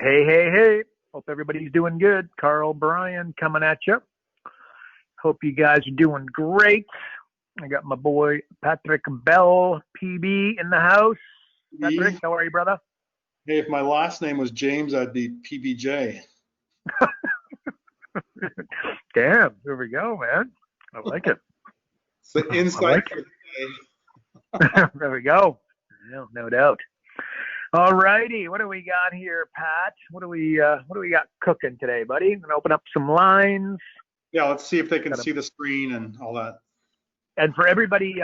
Hey, hey, hey. Hope everybody's doing good. Carl Bryan coming at you. Hope you guys are doing great. I got my boy Patrick Bell, PB, in the house. Patrick, E. how are you, brother? Hey, if my last name was James, I'd be PBJ. Damn, here we go, man. I like it. It's the I insight like for the day. it. There we go. No doubt. All righty, what do we got here, Pat? What do we got cooking today, buddy? Gonna open up some lines. Yeah, let's see if they can Got a, see the screen and all that. and for everybody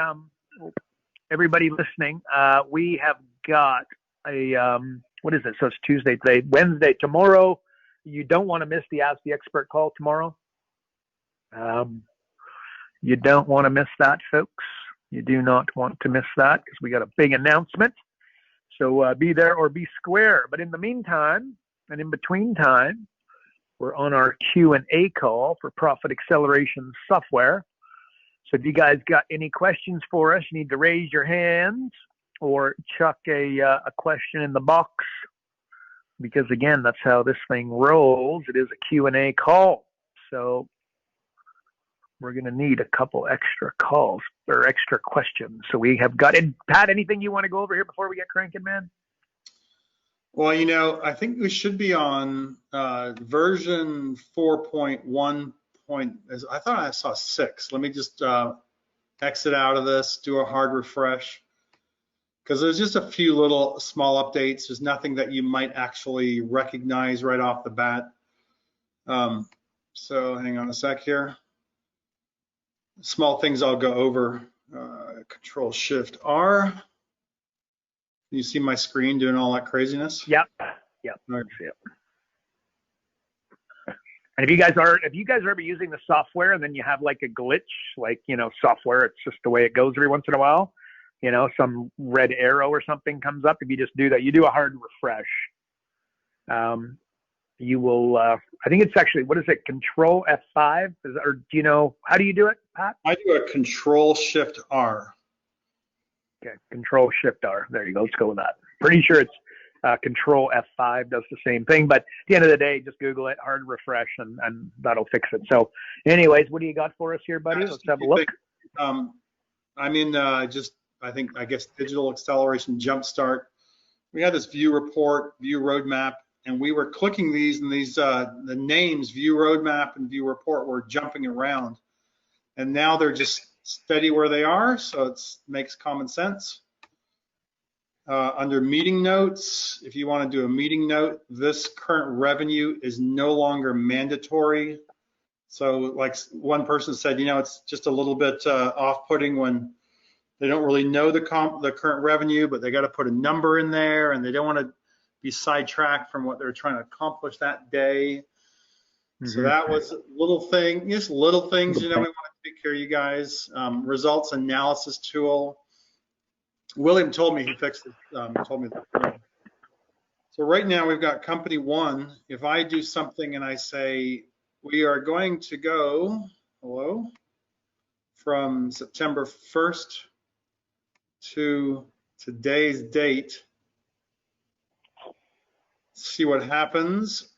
listening, we have got a what is it? So it's Tuesday today, Wednesday tomorrow. You don't want to miss the Ask the Expert call tomorrow. Um, you don't want to miss that, folks. You do not want to miss that because we got a big announcement. So be there or be square. But in the meantime, and in between time, we're on our Q&A call for Profit Acceleration Software. So if you guys got any questions for us, you need to raise your hands or chuck a question in the box, because again, that's how this thing rolls. It is a Q&A call. So we're going to need a couple extra calls or extra questions. So we have got it. Pat, anything you want to go over here before we get cranking, man? Well, I think we should be on version 4.1. I thought I saw 6. Let me just exit out of this, do a hard refresh, because there's just a few little small updates. There's nothing that you might actually recognize right off the bat. So hang on a sec here. Small things I'll go over. Control Shift R. You see my screen doing all that craziness? Yep. Right. Yep. And if you guys are ever using the software and then you have like a glitch, like, software, it's just the way it goes every once in a while, some red arrow or something comes up. If you just do that, you do a hard refresh. You will, I think it's actually, what is it? Control F5 or do you know, how do you do it, Pat? I do a Control Shift R. Okay. Control Shift R. There you go. Let's go with that. Pretty sure it's Control F5 does the same thing, but at the end of the day, just Google it, hard refresh, and that'll fix it. So anyways, what do you got for us here, buddy? Let's have a look. I'm in I guess Digital Acceleration Jumpstart. We had this view report, view roadmap, and we were clicking these, and the names, view roadmap and view report, were jumping around. And now they're just steady where they are, so it makes common sense. Under meeting notes, if you want to do a meeting note, this current revenue is no longer mandatory. So like one person said, it's just a little bit off-putting when they don't really know the current revenue, but they got to put a number in there, and they don't want to be sidetracked from what they're trying to accomplish that day. Mm-hmm. So that was a little thing, just little things, we want to take care of you guys. Results analysis tool. William told me he fixed it. Told me that. So right now we've got company 1. If I do something and I say we are going to go, from September 1st to today's date, see what happens.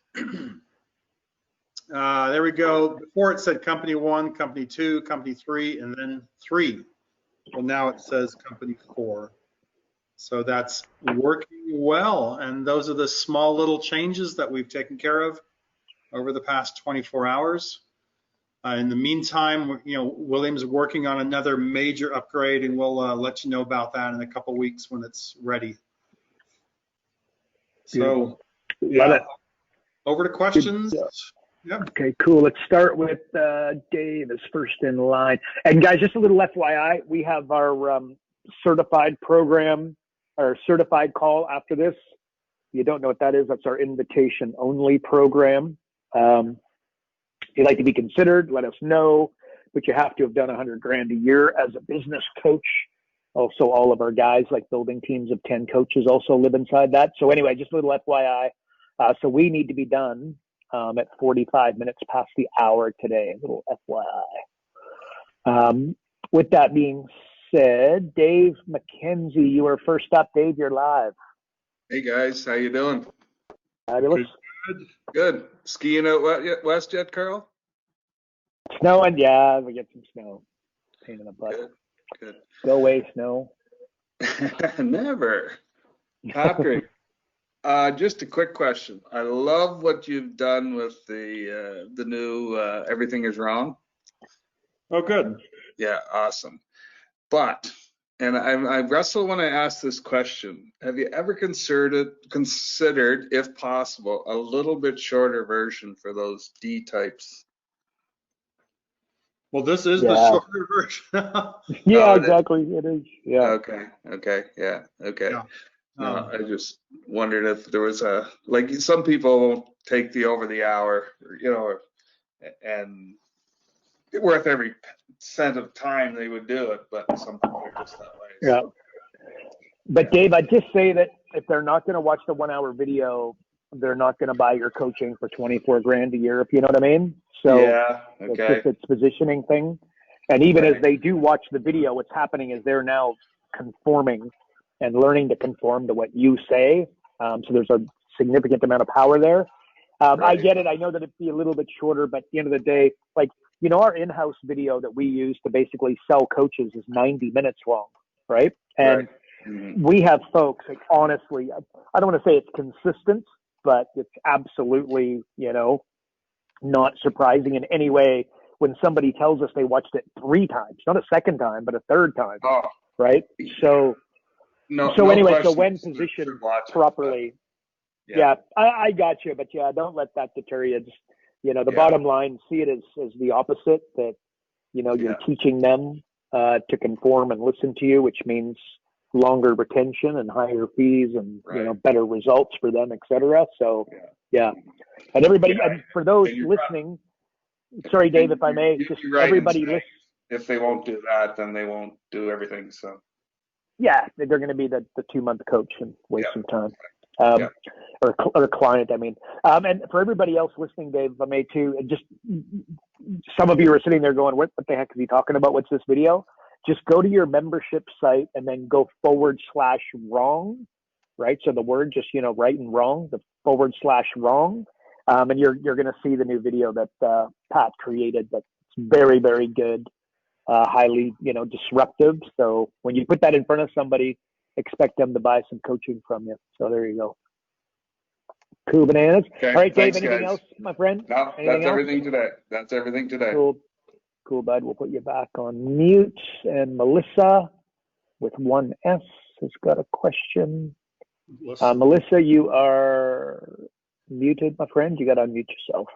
There we go. Before it said company 1, company 2, company 3, and then 3. Well, now it says company 4. So that's working well. And those are the small little changes that we've taken care of over the past 24 hours. In the meantime, William's working on another major upgrade, and we'll let you know about that in a couple of weeks when it's ready. So, yeah, over to questions. Yep. Okay, cool. Let's start with Dave is first in line. And guys, just a little FYI, we have our certified program, our certified call after this. If you don't know what that is, that's our invitation only program. If you'd like to be considered, let us know, but you have to have done $100,000 a year as a business coach. Also, all of our guys, like building teams of 10 coaches, also live inside that. So anyway, just a little FYI. So we need to be done at 45 minutes past the hour today. A little FYI. With that being said, Dave McKenzie, you are first up. Dave, you're live. Hey guys, how you doing? Fabulous. Good. Skiing out west yet, Carl? Snowing, yeah, we get some snow. Pain in the butt. Good. Go away, snow. Never. Patrick, just a quick question. I love what you've done with the new Everything is Wrong. Oh, good. Yeah, awesome. But, and I wrestle when I ask this question, have you ever considered, if possible, a little bit shorter version for those D types? Well, this is the shorter version. Yeah, exactly. It is. Yeah. Okay. Yeah. Okay. Yeah. No, I just wondered if there was like some people won't take the over the hour, and worth every cent of time they would do it, but some people are just that way. Yeah. But Dave, I'd just say that if they're not going to watch the 1 hour video, they're not going to buy your coaching for 24 grand a year, if you know what I mean. So yeah, okay. It's positioning thing. And even as they do watch the video, what's happening is they're now conforming and learning to conform to what you say. So there's a significant amount of power there. I get it. I know that it'd be a little bit shorter, but at the end of the day, like, our in-house video that we use to basically sell coaches is 90 minutes long, right? And we have folks, like, honestly, I don't want to say it's consistent, but it's absolutely, not surprising in any way when somebody tells us they watched it 3 times, not a second time, but a third time, right? So when positioned properly, I got you, but don't let that deter you. Just, the bottom line, see it as the opposite, that, you're teaching them to conform and listen to you, which means longer retention and higher fees and, better results for them, et cetera. So, and everybody, and for those listening, sorry, Dave, if I may, just everybody listen. If they won't do that, then they won't do everything. So, yeah, they're going to be the 2-month coach and waste some time. Or client, I mean. And for everybody else listening, Dave, if I may too, just some of you are sitting there going, what the heck is he talking about? What's this video? Just go to your membership site and then go /wrong, right? So the word, just, right and wrong, the /wrong. And you're going to see the new video that Pat created that's very, very good, highly, disruptive. So when you put that in front of somebody, expect them to buy some coaching from you. So there you go. Cool bananas. Okay, all right, Dave, thanks, anything guys. else, my friend? No, that's everything today. That's everything today. Cool, bud. We'll put you back on mute. And Melissa with 1 S has got a question. Melissa, you are muted, my friend. You got to unmute yourself.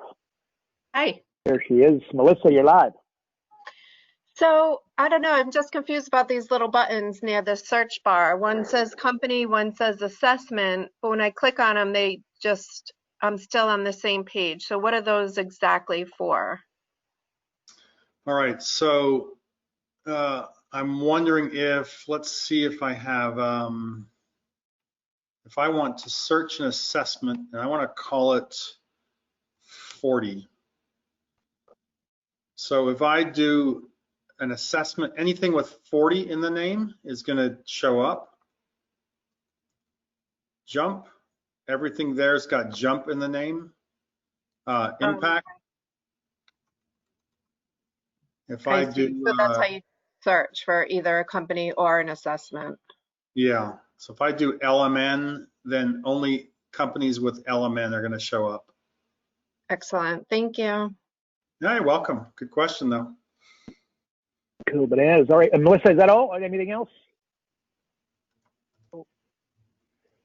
Hi. There she is. Melissa, you're live. So I don't know. I'm just confused about these little buttons near the search bar. One says company, one says assessment. But when I click on them, I'm still on the same page. So what are those exactly for? All right. So I'm wondering let's see if I have, if I want to search an assessment and I want to call it 40. So if I do an assessment, anything with 40 in the name is going to show up. Jump, everything there's got jump in the name. Impact. If I do, so that's how you search for either a company or an assessment. Yeah. So if I do LMN, then only companies with LMN are going to show up. Excellent. Thank you. Yeah, you're welcome. Good question, though. Cool bananas. All right. And Melissa, is that all? Anything else? Oh,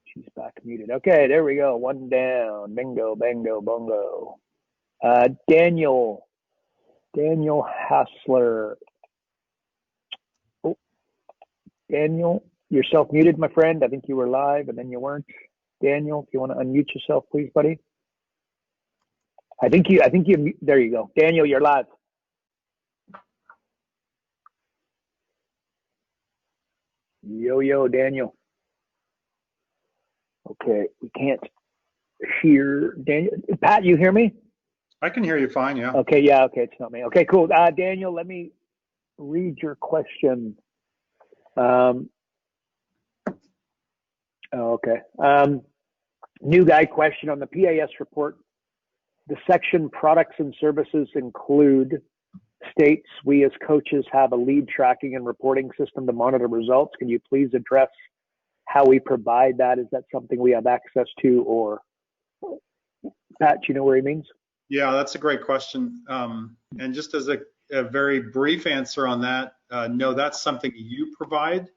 she's back muted. Okay, there we go. 1 down. Bingo, bango, bongo. Daniel Hassler. Oh, Daniel, you're self-muted, my friend. I think you were live and then you weren't. Daniel, if you want to unmute yourself, please, buddy. I think you, there you go. Daniel, you're live. Yo, Daniel. Okay, we can't hear Daniel. Pat, you hear me? I can hear you fine, yeah. Okay, it's not me. Okay, cool. Daniel, let me read your question. Okay. New guy question on the PAS report. The section products and services include states we as coaches have a lead tracking and reporting system to monitor results. Can you please address how we provide that? Is that something we have access to, or Pat, do you know where he means? Yeah, that's a great question. And just as a very brief answer on that, no, that's something you provide.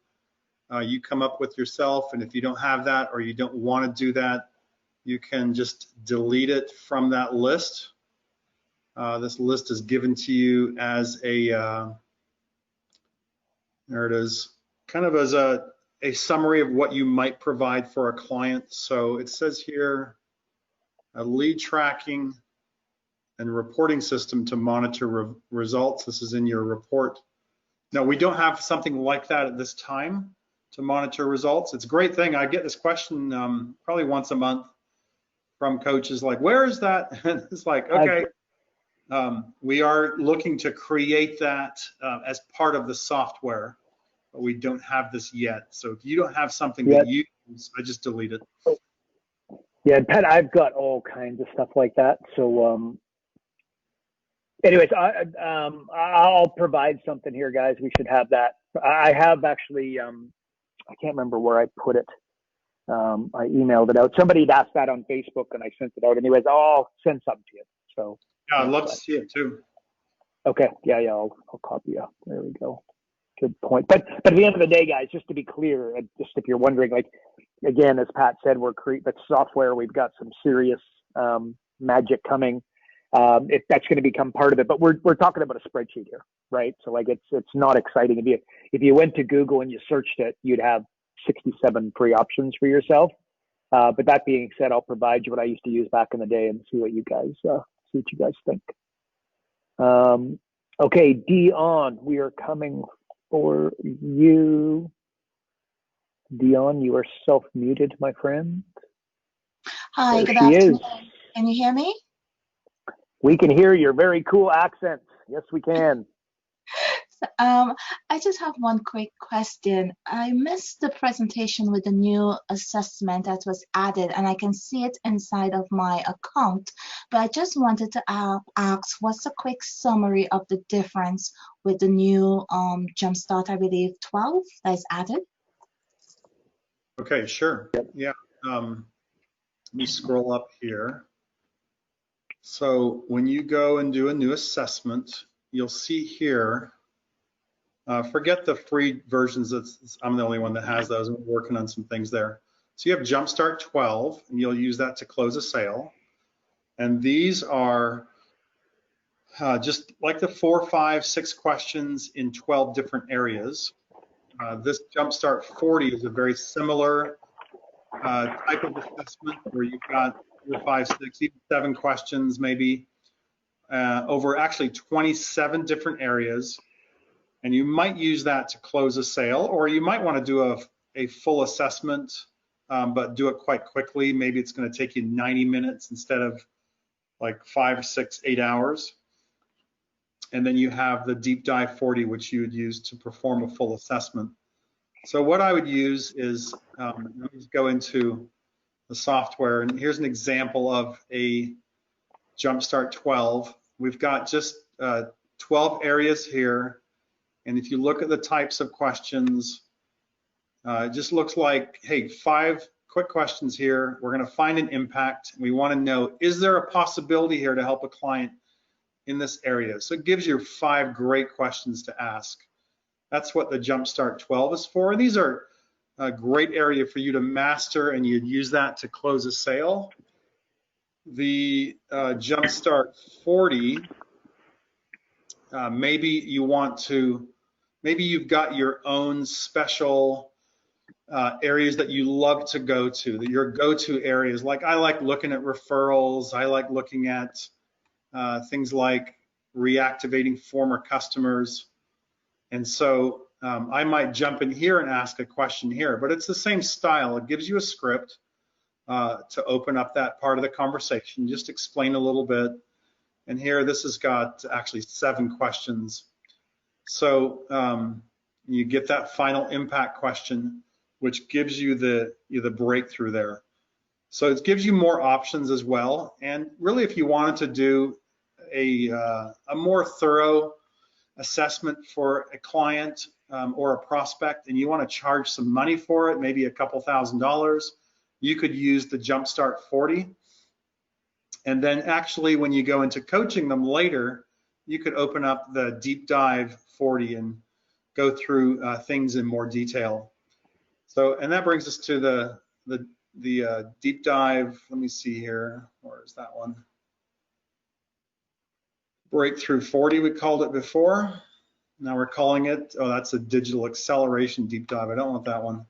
You come up with yourself, and if you don't have that or you don't want to do that, you can just delete it from that list. This list is given to you as a, there it is, kind of as a summary of what you might provide for a client. So it says here, a lead tracking and reporting system to monitor results. This is in your report. No, we don't have something like that at this time to monitor results. It's a great thing. I get this question probably once a month from coaches like, where is that? And it's like, okay, we are looking to create that as part of the software, but we don't have this yet. So if you don't have something that you use, I just delete it. Yeah, Pat, I've got all kinds of stuff like that. So anyways, I'll provide something here, guys. We should have that. I have actually, I can't remember where I put it. I emailed it out. Somebody had asked that on Facebook, and I sent it out. Anyways, I'll send something to you. So yeah, I'd love to see it too. Okay, yeah, I'll copy you. There we go. Good point. But at the end of the day, guys, just to be clear, just if you're wondering, like, again, as Pat said, we're creating software. We've got some serious magic coming. If that's going to become part of it, but we're talking about a spreadsheet here, right? So like it's not exciting. If you went to Google and you searched it, you'd have 67 free options for yourself. But that being said, I'll provide you what I used to use back in the day and see what you guys think. Okay, Dion, we are coming for you. Dion, you are self-muted, my friend. Hi, good afternoon. afternoon. Can you hear me? We can hear your very cool accent. Yes, we can. I just have one quick question. I missed the presentation with the new assessment that was added, and I can see it inside of my account. But I just wanted to ask, what's a quick summary of the difference with the new Jumpstart, I believe, 12 that is added? Okay, sure. Yeah. Let me scroll up here. So when you go and do a new assessment, you'll see here, forget the free versions. I'm the only one that has those. I'm working on some things there. So you have Jumpstart 12, and you'll use that to close a sale. And these are just like the 4, 5, 6 questions in 12 different areas. This Jumpstart 40 is a very similar type of assessment where you've got 4, 5, 6, even 7 questions maybe over actually 27 different areas. And you might use that to close a sale, or you might want to do a full assessment, but do it quite quickly. Maybe it's going to take you 90 minutes instead of like 5, 6, 8 hours. And then you have the deep dive 40, which you would use to perform a full assessment. So what I would use is, let me just go into the software, and here's an example of a Jumpstart 12. We've got just 12 areas here, and if you look at the types of questions, it just looks like, hey, 5 quick questions here. We're going to find an impact. We want to know, is there a possibility here to help a client in this area? So it gives you 5 great questions to ask. That's what the Jumpstart 12 is for. These are a great area for you to master, and you'd use that to close a sale. The Jumpstart 40, maybe you've got your own special areas that you love to go to, your go-to areas. Like I like looking at referrals. I like looking at things like reactivating former customers. And so I might jump in here and ask a question here, but it's the same style. It gives you a script to open up that part of the conversation, just explain a little bit. And here, this has got actually 7 questions. So you get that final impact question, which gives you the breakthrough there. So it gives you more options as well. And really, if you wanted to do a more thorough assessment for a client or a prospect, and you want to charge some money for it, maybe a couple $1,000s, you could use the Jumpstart 40. And then actually, when you go into coaching them later, you could open up the Deep Dive 40 and go through things in more detail. So, and that brings us to the Deep Dive. Let me see here. Where is that one? Breakthrough 40, we called it before. Now we're calling it, oh, that's a digital acceleration deep dive. I don't want that one.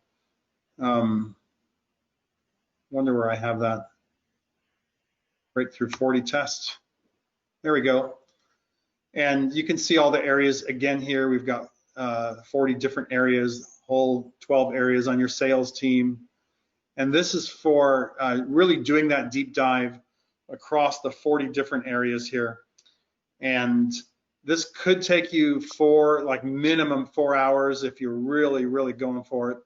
Wonder where I have that. Breakthrough 40 test. There we go. And you can see all the areas again here. We've got 40 different areas, whole 12 areas on your sales team. And this is for really doing that deep dive across the 40 different areas here. And this could take you like minimum 4 hours if you're really, really going for it,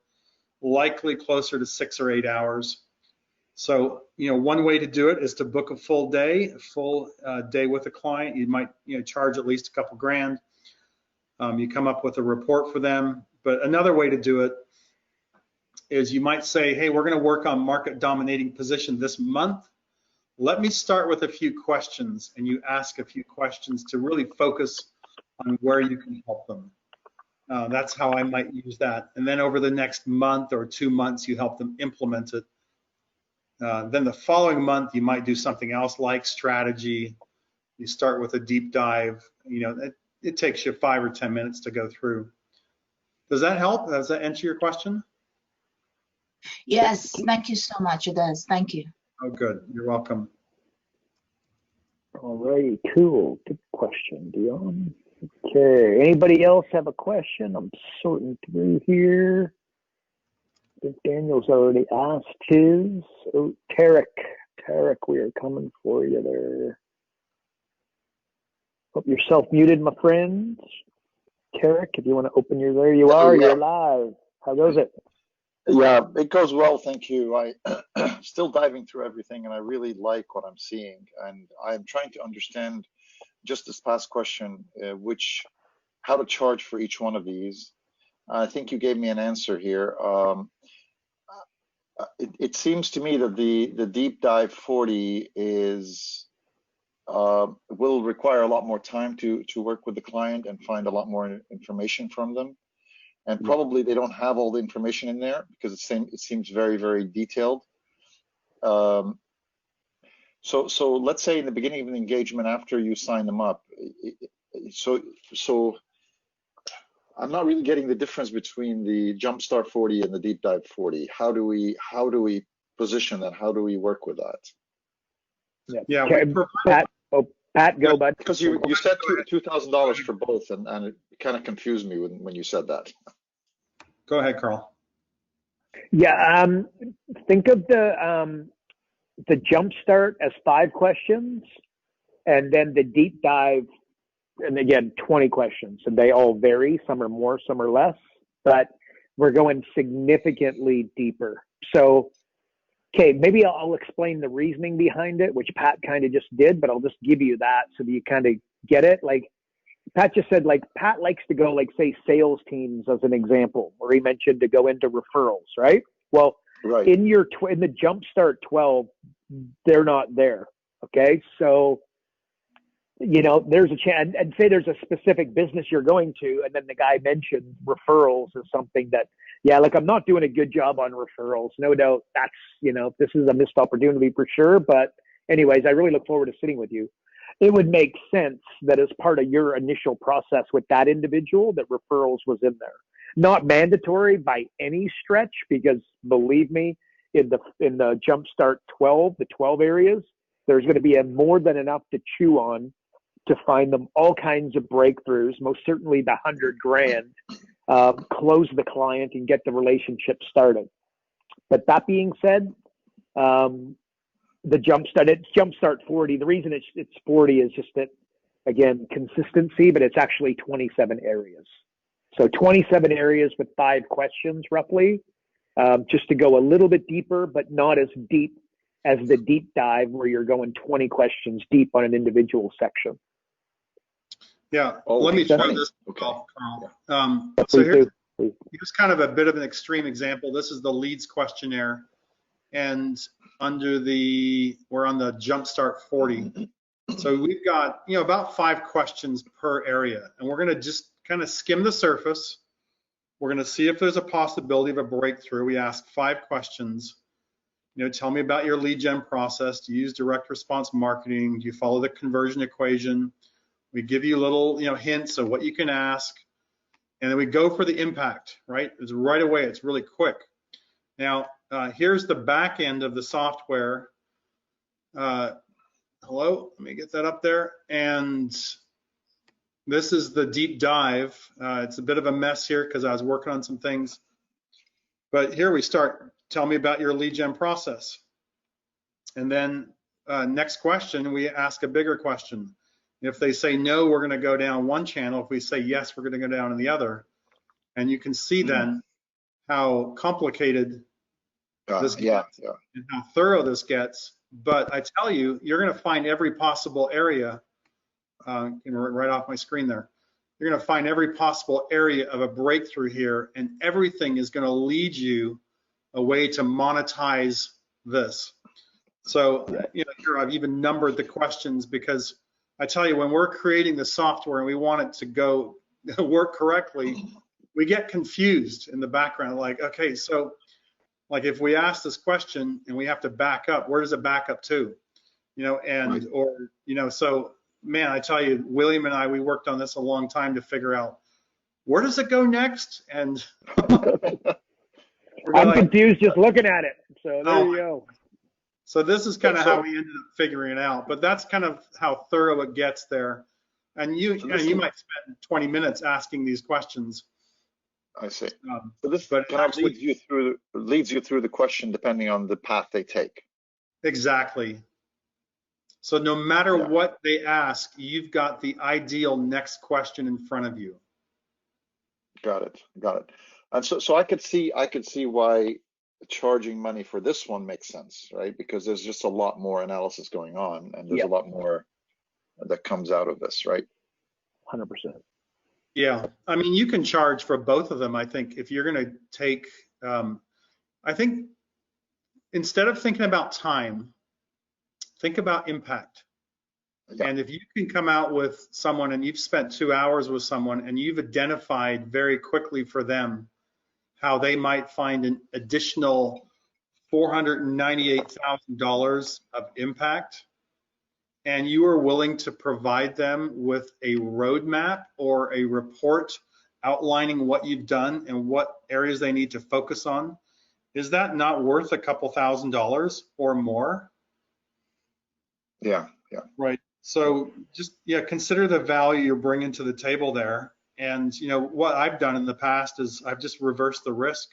likely closer to 6 or 8 hours. So, one way to do it is to book a full day with a client. You might, charge at least a couple grand. You come up with a report for them. But another way to do it is you might say, hey, we're going to work on market dominating position this month. Let me start with a few questions, and you ask a few questions to really focus on where you can help them. That's how I might use that. And then over the next month or 2 months, you help them implement it. Then the following month, you might do something else like strategy. You start with a deep dive. It takes you 5 or 10 minutes to go through. Does that help? Does that answer your question? Yes, thank you so much. It does. Thank you. Oh, good. You're welcome. All righty, cool. Good question, Dion. Okay, anybody else have a question? I'm sorting through here. I think Daniel's already asked his. Oh, Tarek, we are coming for you there. Hope you're self-muted, my friends. Tarek, if you want to open there you are. You're live. How goes it? Yeah, it goes well, thank you. I still diving through everything, and I really like what I'm seeing. And I'm trying to understand just this past question, how to charge for each one of these. I think you gave me an answer here. It seems to me that the deep dive 40 will require a lot more time to work with the client and find a lot more information from them. And probably they don't have all the information in there because it seems very, very detailed. So let's say in the beginning of an engagement, after you sign them up, so I'm not really getting the difference between the Jumpstart 40 and the Deep Dive 40. How do we position that? How do we work with that? Yeah. Pat, go, bud. Because you said $2,000 for both, and it kind of confused me when you said that. Go ahead, Carl. Yeah, think of the Jumpstart as 5 questions, and then the Deep Dive, and again, 20 questions, and they all vary. Some are more, some are less, but we're going significantly deeper. So, okay, maybe I'll explain the reasoning behind it, which Pat kind of just did, but I'll just give you that so that you kind of get it. Like Pat just said, like Pat likes to go, like say sales teams as an example, where he mentioned to go into referrals, right? Well, right. in the Jumpstart 12, they're not there. Okay, so there's a chance, and say there's a specific business you're going to, and then the guy mentioned referrals as something that, like I'm not doing a good job on referrals. No doubt that's, this is a missed opportunity for sure. But anyways, I really look forward to sitting with you. It would make sense that as part of your initial process with that individual, that referrals was in there. Not mandatory by any stretch, because believe me, in the Jumpstart 12, the 12 areas, there's going to be more than enough to chew on to find them all kinds of breakthroughs, most certainly the $100,000, close the client and get the relationship started. But that being said, it's Jumpstart 40. The reason it's 40 is just that, again, consistency, but it's actually 27 areas. So 27 areas with 5 questions roughly, just to go a little bit deeper, but not as deep as the deep dive where you're going 20 questions deep on an individual section. Yeah, Oh, let me show 20. this Okay. off, Carl. So Please here's, do. here's kind of a bit of an extreme example. This is the leads questionnaire, and under the, we're on the Jumpstart 40. So we've got, you know, about 5 questions per area, and we're going to just kind of skim the surface. We're going to see if there's a possibility of a breakthrough. We ask 5 questions. You know, tell me about your lead gen process. Do you use direct response marketing? Do you follow the conversion equation? We give you little, you know, hints of what you can ask, and then we go for the impact, right? It's right away. It's really quick. Now, here's the back end of the software. Hello, let me get that up there. And this is the deep dive. It's a bit of a mess here because I was working on some things. But here we start. Tell me about your lead gen process. And then next question, we ask a bigger question. If they say no, we're going to go down one channel. If we say yes, we're going to go down in the other. And you can see then how complicated this gets and how thorough this gets. But I tell you, you're going to find every possible area, right off my screen there. You're going to find every possible area of a breakthrough here, and everything is going to lead you a way to monetize this. So, you know, here I've even numbered the questions because I tell you, when we're creating the software and we want it to go work correctly, we get confused in the background. Like, okay, so like if we ask this question and we have to back up, where does it back up to? You know, and or you know, so man, I tell you, William and I, we worked on this a long time to figure out where does it go next. And I'm confused just looking at it. So there you go. So this is kind of how we ended up figuring it out, but that's kind of how thorough it gets there. And you might spend 20 minutes asking these questions. I see. So this kind of leads you through the question depending on the path they take. Exactly. So no matter what they ask, you've got the ideal next question in front of you. Got it. And so I could see why charging money for this one makes sense, right? Because there's just a lot more analysis going on, and there's a lot more that comes out of this, right? 100%. Yeah, I mean, you can charge for both of them. I think if you're going to take, I think instead of thinking about time, think about impact. Yeah. And if you can come out with someone and you've spent 2 hours with someone and you've identified very quickly for them how they might find an additional $498,000 of impact, and you are willing to provide them with a roadmap or a report outlining what you've done and what areas they need to focus on, is that not worth a couple $1,000s or more? Yeah. Right. So just consider the value you're bringing to the table there. And you know what I've done in the past is I've just reversed the risk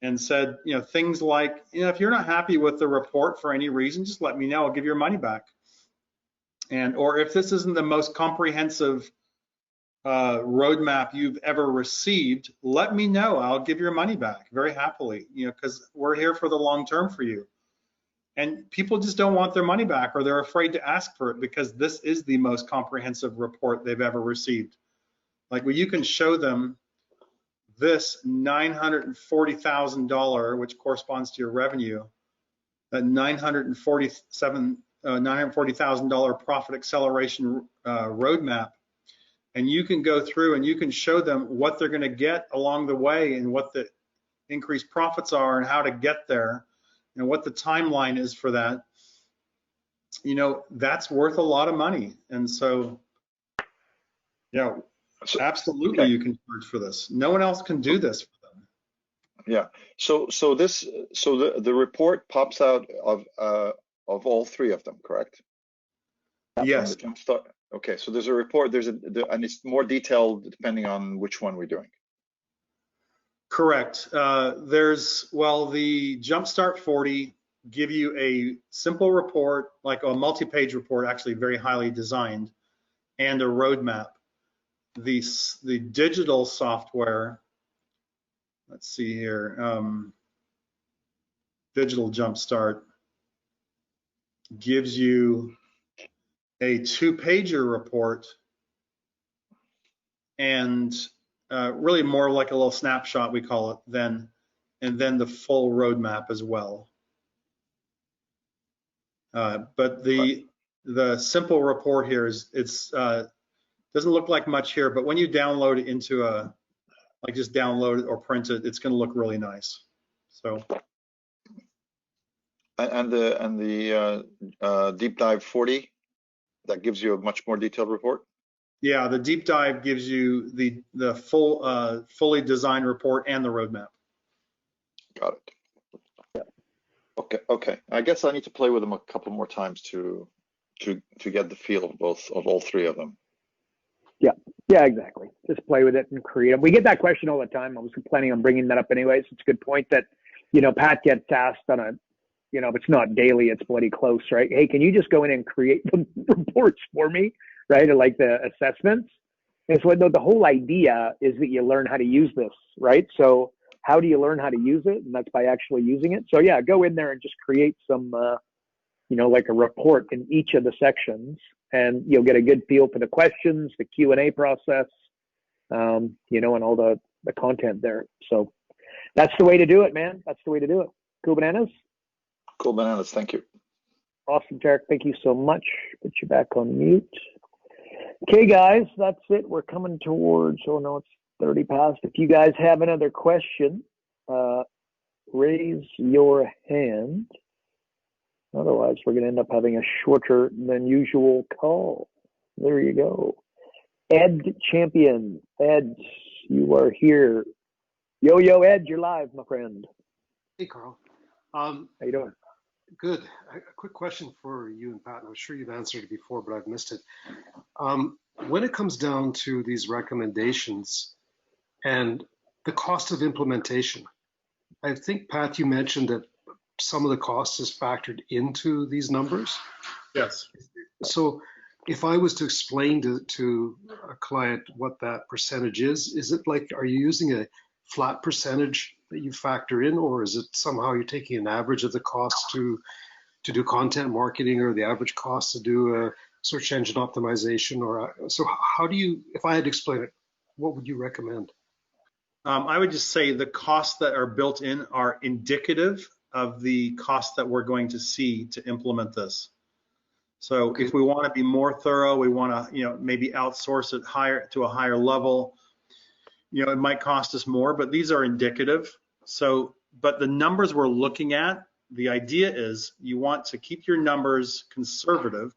and said, you know, things like, you know, if you're not happy with the report for any reason, just let me know. I'll give your money back. And or if this isn't the most comprehensive roadmap you've ever received, let me know. I'll give your money back very happily. You know, because we're here for the long term for you. And people just don't want their money back, or they're afraid to ask for it because this is the most comprehensive report they've ever received. Like, well, you can show them this $940,000, which corresponds to your revenue, that $940,000 profit acceleration roadmap, and you can go through and you can show them what they're going to get along the way and what the increased profits are and how to get there and what the timeline is for that. You know, that's worth a lot of money. And so, yeah, absolutely, you can charge for this. No one else can do this for them. Yeah. So the report pops out of all 3 of them, correct? Yes. Okay. So there's a report. And it's more detailed depending on which one we're doing. Correct. The Jumpstart 40 give you a simple report, like a multi-page report, actually very highly designed, and a roadmap. The digital software, let's see here, Digital Jumpstart. gives you a 2-pager report and really more like a little snapshot, we call it, and then the full roadmap as well. But the simple report here is doesn't look like much here, but when you download it into like just download it or print it, it's going to look really nice. So. And the deep dive 40, that gives you a much more detailed report. Yeah, the deep dive gives you the full fully designed report and the roadmap. Got it. Okay. I guess I need to play with them a couple more times to get the feel of all three of them. Yeah, exactly. Just play with it and create them. We get that question all the time. I was planning on bringing that up anyways. It's a good point that, Pat gets asked on a, if it's not daily, it's bloody close, right? Hey, can you just go in and create the reports for me, right? Or like the assessments. And so the whole idea is that you learn how to use this, right? So how do you learn how to use it? And that's by actually using it. So yeah, go in there and just create some, like a report in each of the sections, and you'll get a good feel for the questions, the Q&A process, and all the content there. So that's the way to do it, man. That's the way to do it. Cool bananas? Cool bananas. Thank you. Awesome, Tarek. Thank you so much. Put you back on mute. Okay, guys, that's it. We're coming towards, it's 30 past. If you guys have another question, raise your hand. Otherwise, we're going to end up having a shorter than usual call. There you go. Ed Champion. Ed, you are here. Yo, Ed, you're live, my friend. Hey, Carl. How you doing? Good. A quick question for you and Pat. I'm sure you've answered it before, but I've missed it. When it comes down to these recommendations and the cost of implementation, I think, Pat, you mentioned that some of the cost is factored into these numbers. Yes. So if I was to explain to a client what that percentage is it like, are you using a flat percentage that you factor in, or is it somehow you're taking an average of the cost to do content marketing, or the average cost to do a search engine optimization? Or so how do you, if I had to explain it, what would you recommend? I would just say the costs that are built in are indicative of the costs that we're going to see to implement this. So okay. If we want to be more thorough, we want to, maybe outsource it to a higher level, it might cost us more, but these are indicative. So, but the numbers we're looking at, the idea is you want to keep your numbers conservative.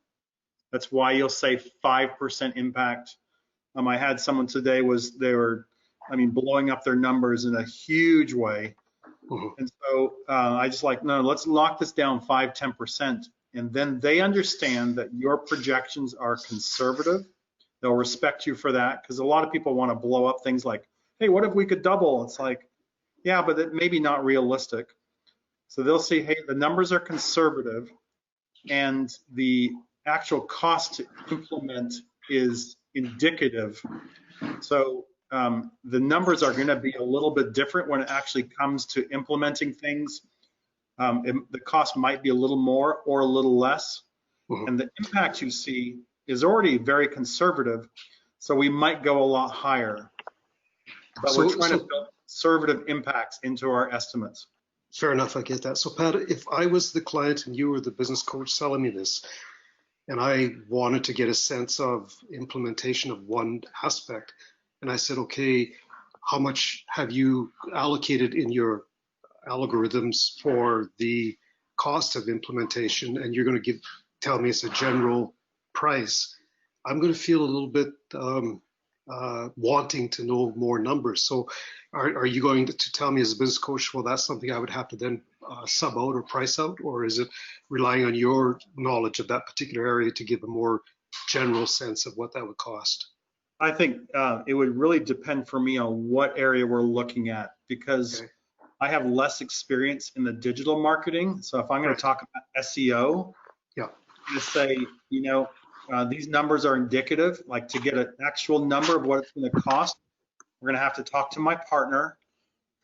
That's why you'll say 5% impact. I had someone today they were blowing up their numbers in a huge way. Mm-hmm. And so I just no, let's lock this down 5-10%. And then they understand that your projections are conservative. They'll respect you for that, because a lot of people want to blow up things like, hey, what if we could double? It's like, yeah, but it may be not realistic. So they'll say, hey, the numbers are conservative and the actual cost to implement is indicative. So the numbers are going to be a little bit different when it actually comes to implementing things. The cost might be a little more or a little less. Mm-hmm. And the impact you see is already very conservative. So we might go a lot higher. But we're trying to build conservative impacts into our estimates. Fair enough, I get that. So Pat, if I was the client and you were the business coach selling me this, and I wanted to get a sense of implementation of one aspect, and I said, okay, how much have you allocated in your algorithms for the cost of implementation? And you're going to tell me it's a general price. I'm going to feel a little bit wanting to know more numbers. So are you going to tell me as a business coach, well, that's something I would have to then sub out or price out? Or is it relying on your knowledge of that particular area to give a more general sense of what that would cost? I think it would really depend for me on what area we're looking at, because okay. I have less experience in the digital marketing. So if I'm going to talk about SEO, yeah, I'm going to say, these numbers are indicative. Like, to get an actual number of what it's going to cost, we're going to have to talk to my partner,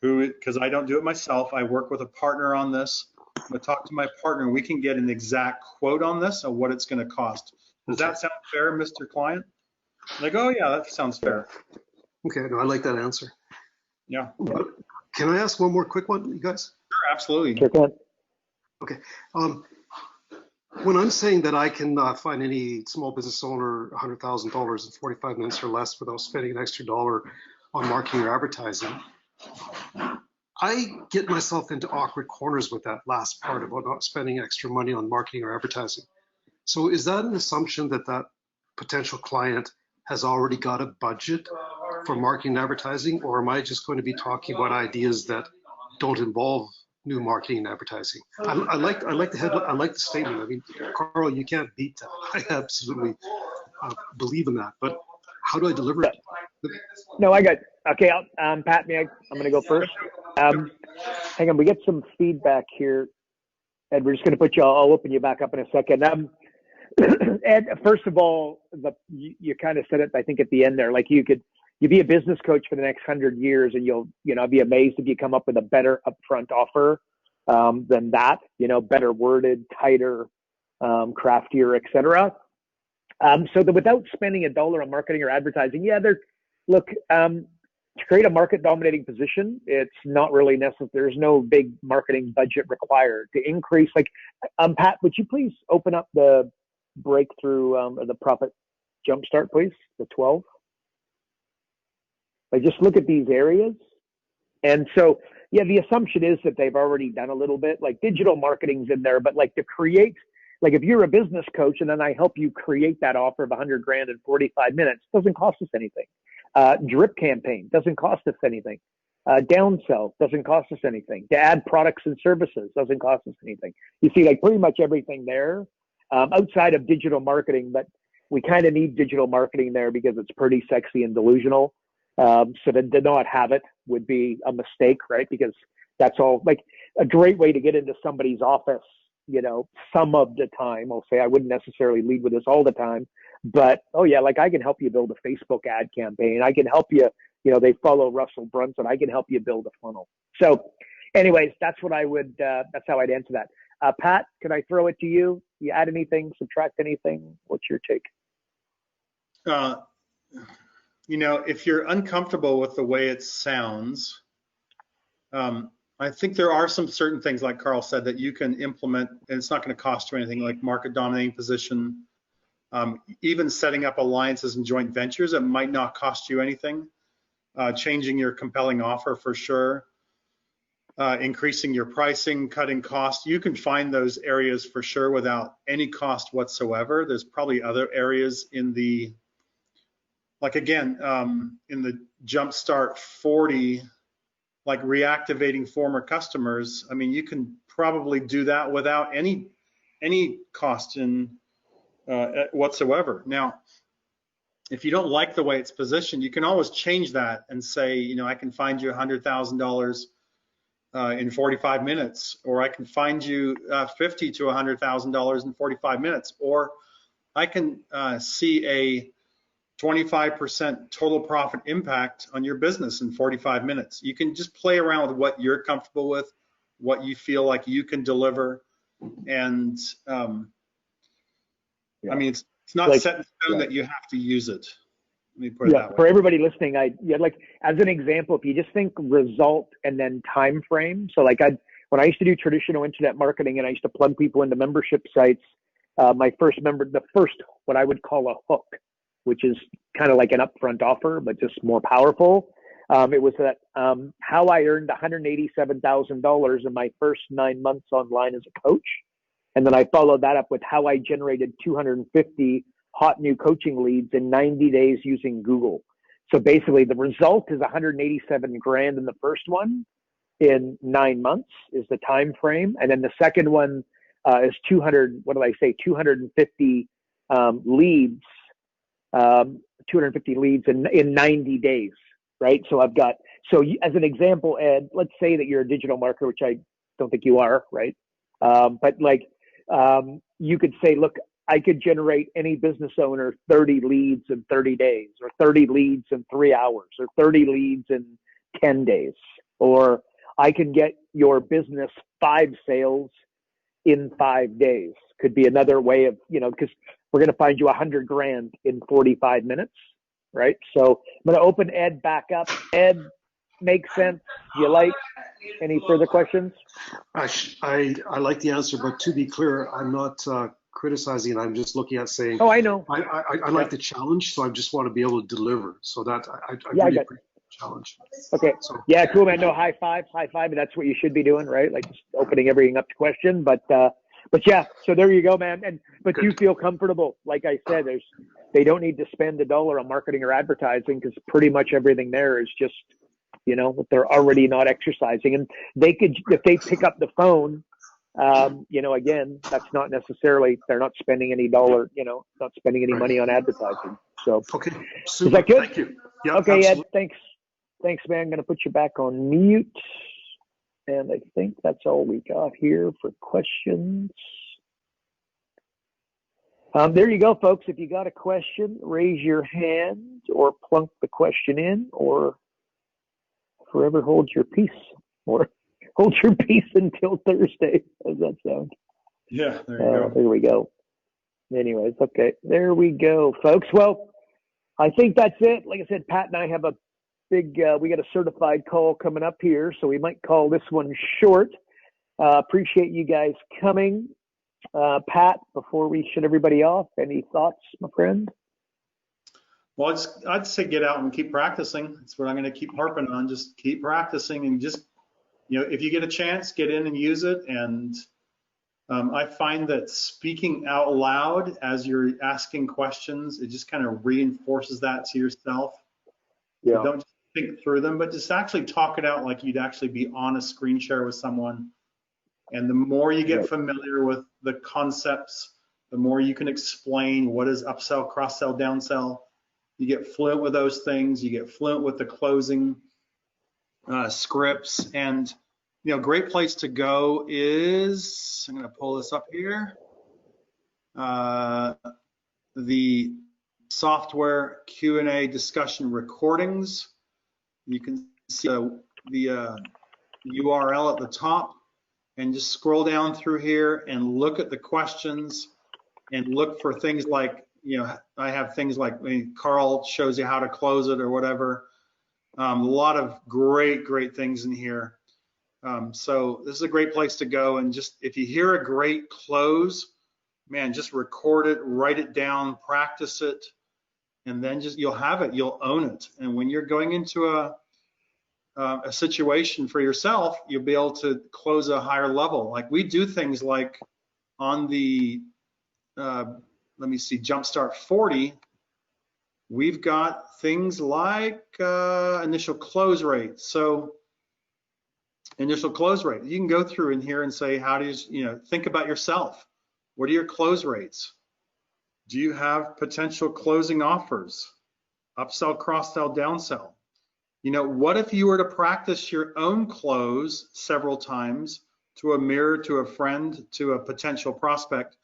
because I don't do it myself. I work with a partner on this, I'm going to talk to my partner and we can get an exact quote on this of what it's going to cost. Does that sound fair, Mr. Client? Like, oh yeah, that sounds fair. Okay, no, I like that answer. Yeah. Can I ask one more quick one, you guys? Sure, absolutely. Sure can. Okay. When I'm saying that I can find any small business owner $100,000 in 45 minutes or less without spending an extra dollar on marketing or advertising, I get myself into awkward corners with that last part about not spending extra money on marketing or advertising. So is that an assumption that that potential client has already got a budget for marketing and advertising, or am I just going to be talking about ideas that don't involve new marketing and advertising? I like the headline. I like the statement. I mean, Carl, you can't beat that. I absolutely believe in that. But how do I deliver it? No, I got. Okay, Pat, I'm going to go first. Hang on, we get some feedback here, Ed. We're just going to put you. I'll open you back up in a second. Ed, first of all, you kind of said it. I think at the end there, like you be a business coach for the next 100 years, and you'll be amazed if you come up with a better upfront offer than that. Better worded, tighter, craftier, etc. So that without spending a dollar on marketing or advertising, to create a market dominating position, it's not really necessary. There's no big marketing budget required to increase. Pat, would you please open up the breakthrough or the profit jumpstart, please? The 12. Just look at these areas. And so, the assumption is that they've already done a little bit, like digital marketing's in there, but to create, if you're a business coach and then I help you create that offer of 100 grand in 45 minutes, doesn't cost us anything. Drip campaign doesn't cost us anything. Downsell doesn't cost us anything. To add products and services doesn't cost us anything. You see, pretty much everything there outside of digital marketing, but we kind of need digital marketing there because it's pretty sexy and delusional. So to not have it would be a mistake, right? Because that's all a great way to get into somebody's office, some of the time. I'll say I wouldn't necessarily lead with this all the time, but I can help you build a Facebook ad campaign. I can help you, they follow Russell Brunson. I can help you build a funnel. So anyways, that's what I would, that's how I'd answer that. Pat, can I throw it to you? You add anything, subtract anything? What's your take? If you're uncomfortable with the way it sounds, I think there are some certain things, like Carl said, that you can implement, and it's not going to cost you anything, like market dominating position, even setting up alliances and joint ventures. It might not cost you anything. Changing your compelling offer for sure. Increasing your pricing, cutting costs. You can find those areas for sure without any cost whatsoever. There's probably other areas in the in the Jumpstart 40, like reactivating former customers. I mean, you can probably do that without any cost whatsoever. Now, if you don't like the way it's positioned, you can always change that and say, I can find you $100,000 in 45 minutes, or I can find you $50,000 to $100,000 in 45 minutes, or I can see a 25% total profit impact on your business in 45 minutes. You can just play around with what you're comfortable with, what you feel like you can deliver. And I mean, it's not set in stone that you have to use it. Let me put it that way. For everybody listening, as an example, if you just think result and then time frame. So when I used to do traditional internet marketing and I used to plug people into membership sites, the first what I would call a hook, which is kind of like an upfront offer, but just more powerful. It was that how I earned $187,000 in my first 9 months online as a coach. And then I followed that up with how I generated 250 hot new coaching leads in 90 days using Google. So basically the result is 187 grand in the first one in 9 months is the time frame. And then the second one is 250 leads. 250 leads in 90 days, right? So as an example, Ed, let's say that you're a digital marketer, which I don't think you are, right? But you could say, look, I could generate any business owner 30 leads in 30 days, or 30 leads in 3 hours, or 30 leads in 10 days. Or I can get your business 5 sales in 5 days. Could be another way of, because we're going to find you 100 grand in 45 minutes, right? So I'm going to open Ed back up. Ed, makes sense? Do you like? Any further questions? I like the answer, but to be clear, I'm not criticizing. I'm just looking at saying, oh, I know. I like the challenge, so I just want to be able to deliver. So that I yeah, really appreciate the challenge. Okay. So, yeah, cool, man. No, high five, and that's what you should be doing, right? Like just opening everything up to question. But yeah, so there you go, man. But you feel comfortable, like I said, they don't need to spend $1 on marketing or advertising because pretty much everything there is just, they're already not exercising, and they could, if they pick up the phone, again, that's not necessarily, they're not spending any dollar, not spending any money on advertising. So, okay, super. Is that good? Thank you. Yeah, okay, absolutely. Ed, thanks, man. I'm going to put you back on mute. And I think that's all we got here for questions. There you go, folks. If you got a question, raise your hand or plunk the question in, or forever hold your peace, or hold your peace until Thursday. How does that sound? Yeah, there you go. There we go. Anyways, okay, there we go, folks. Well, I think that's it. Like I said, Pat and I have a big, we got a certified call coming up here, so we might call this one short. Appreciate you guys coming. Pat, before we shut everybody off, any thoughts, my friend? Well, I'd say get out and keep practicing. That's what I'm going to keep harping on. Just keep practicing, and just, if you get a chance, get in and use it. And I find that speaking out loud as you're asking questions, it just kind of reinforces that to yourself. Yeah. So don't just think through them, but just actually talk it out like you'd actually be on a screen share with someone. And the more you get familiar with the concepts, the more you can explain what is upsell, cross-sell, downsell. You get fluent with those things. You get fluent with the closing scripts. And, great place to go is, I'm going to pull this up here, the software Q&A discussion recordings. You can see the URL at the top, and just scroll down through here and look at the questions and look for things like, I have things like Carl shows you how to close it or whatever. A lot of great things in here. So this is a great place to go. And just, if you hear a great close, man, just record it, write it down, practice it, and then you'll have it, you'll own it. And when you're going into a situation for yourself, you'll be able to close a higher level. Like we do things like on the, let me see, Jumpstart 40, we've got things like initial close rate. So initial close rate, you can go through in here and say, how do you, think about yourself. What are your close rates? Do you have potential closing offers? Upsell, cross-sell, downsell? What if you were to practice your own close several times to a mirror, to a friend, to a potential prospect?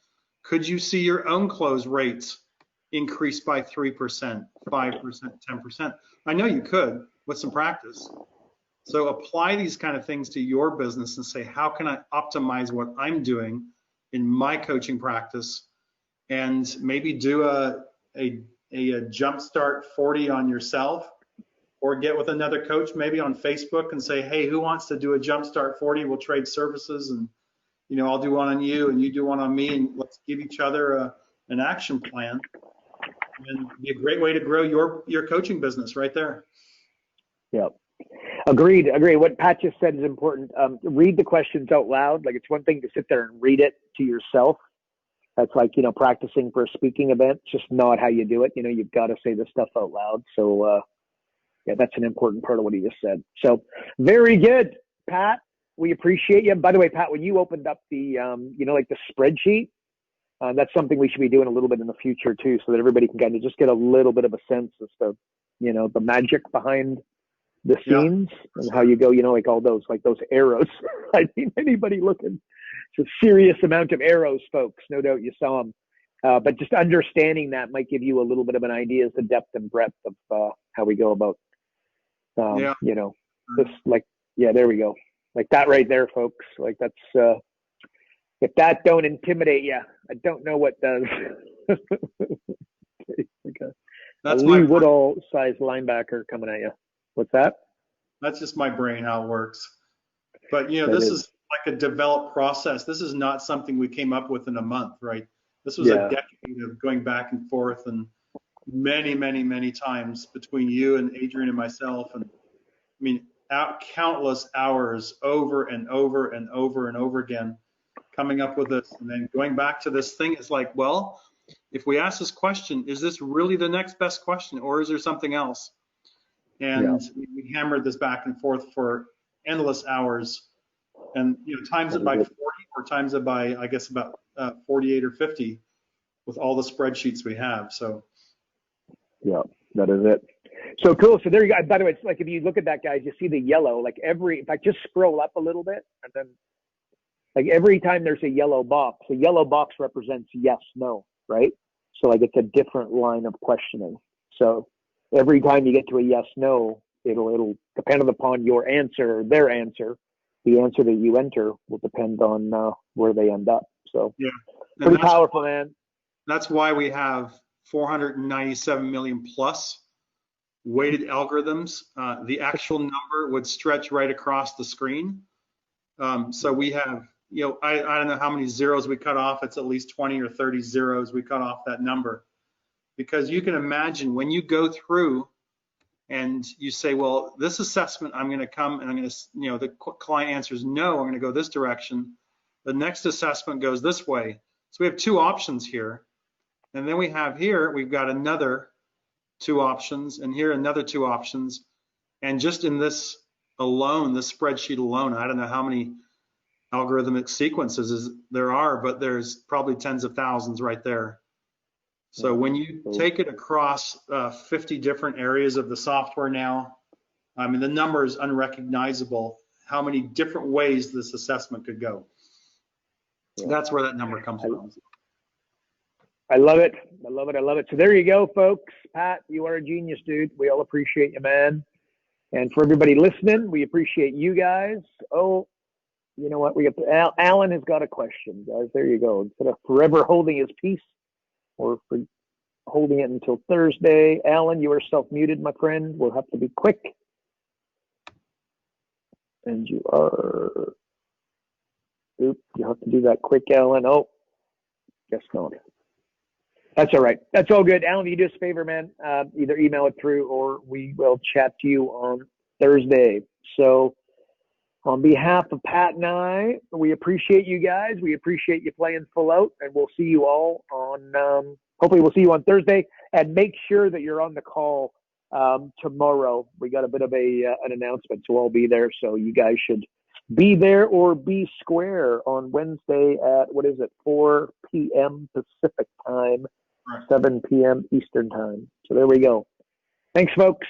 Could you see your own close rates increase by 3%, 5%, 10%? I know you could with some practice. So apply these kind of things to your business and say, how can I optimize what I'm doing in my coaching practice? And maybe do a Jumpstart 40 on yourself, or get with another coach maybe on Facebook and say, hey, who wants to do a Jumpstart 40? We'll trade services, and I'll do one on you and you do one on me, and let's give each other an action plan. And be a great way to grow your coaching business right there. Yeah. Agreed. What Pat just said is important. Read the questions out loud. Like, it's one thing to sit there and read it to yourself. That's like, practicing for a speaking event. It's just not how you do it. You've got to say this stuff out loud. So, yeah, that's an important part of what he just said. So very good, Pat. We appreciate you. By the way, Pat, when you opened up the, like the spreadsheet, that's something we should be doing a little bit in the future too, so that everybody can kind of just get a little bit of a sense as to, the magic behind the scenes and how you go, like all those, arrows. I mean, anybody looking, it's a serious amount of arrows, folks. No doubt you saw them. But just understanding that might give you a little bit of an idea as the depth and breadth of how we go about, just like, there we go. Like that right there, folks. Like that's if that don't intimidate you, I don't know what does. Okay. That's A my Lee Woodall size linebacker coming at you. What's that? That's just my brain, how it works. But, That this is. is like a developed process. This is not something we came up with in a month, right? This was Yeah. a decade of going back and forth and many, many, many times between you and Adrian and myself. And I mean, countless hours over and over and over and over again, coming up with this and then going back to this thing. It's like, well, if we ask this question, is this really the next best question, or is there something else? And we hammered this back and forth for endless hours, and times it by 40 or times it by, I guess, about 48 or 50 with all the spreadsheets we have. So Yeah, that is it. So cool. So there you go. By the way, it's like if you look at that, guys, you see the yellow. Like if I just scroll up a little bit, and then like every time there's a yellow box represents yes, no, right? So like it's a different line of questioning. So every time you get to a yes, no, it'll depend upon your answer or their answer. The answer that you enter will depend on where they end up. So yeah, pretty powerful, man. That's why we have 497 million plus weighted algorithms. The actual number would stretch right across the screen. So we have, I don't know how many zeros we cut off. It's at least 20 or 30 zeros we cut off that number. Because you can imagine when you go through and you say, well, this assessment, I'm going to come and I'm going to, the client answers no, I'm going to go this direction. The next assessment goes this way. So we have two options here. And then we've got another two options, and here another two options. And just in this alone, this spreadsheet alone, I don't know how many algorithmic sequences there are, but there's probably tens of thousands right there. So when you take it across 50 different areas of the software now, I mean, the number is unrecognizable how many different ways this assessment could go. Yeah. That's where that number comes from. I love it. I love it. I love it. So there you go, folks. Pat, you are a genius, dude. We all appreciate you, man. And for everybody listening, we appreciate you guys. Oh, you know what? Alan has got a question, guys. There you go. Instead of forever holding his peace or for holding it until Thursday, Alan, you are self-muted, my friend. We'll have to be quick. And you are. Oop, you have to do that quick, Alan. Oh, guess not. That's all right. That's all good. Alan, if you do us a favor, man, either email it through or we will chat to you on Thursday. So on behalf of Pat and I, we appreciate you guys. We appreciate you playing full out, and we'll see you all on, hopefully we'll see you on Thursday. And make sure that you're on the call tomorrow. We got a bit of an announcement, so I'll be there. So you guys should be there or be square on Wednesday at, 4 p.m. Pacific time, 7 p.m. Eastern time. So there we go. Thanks, folks.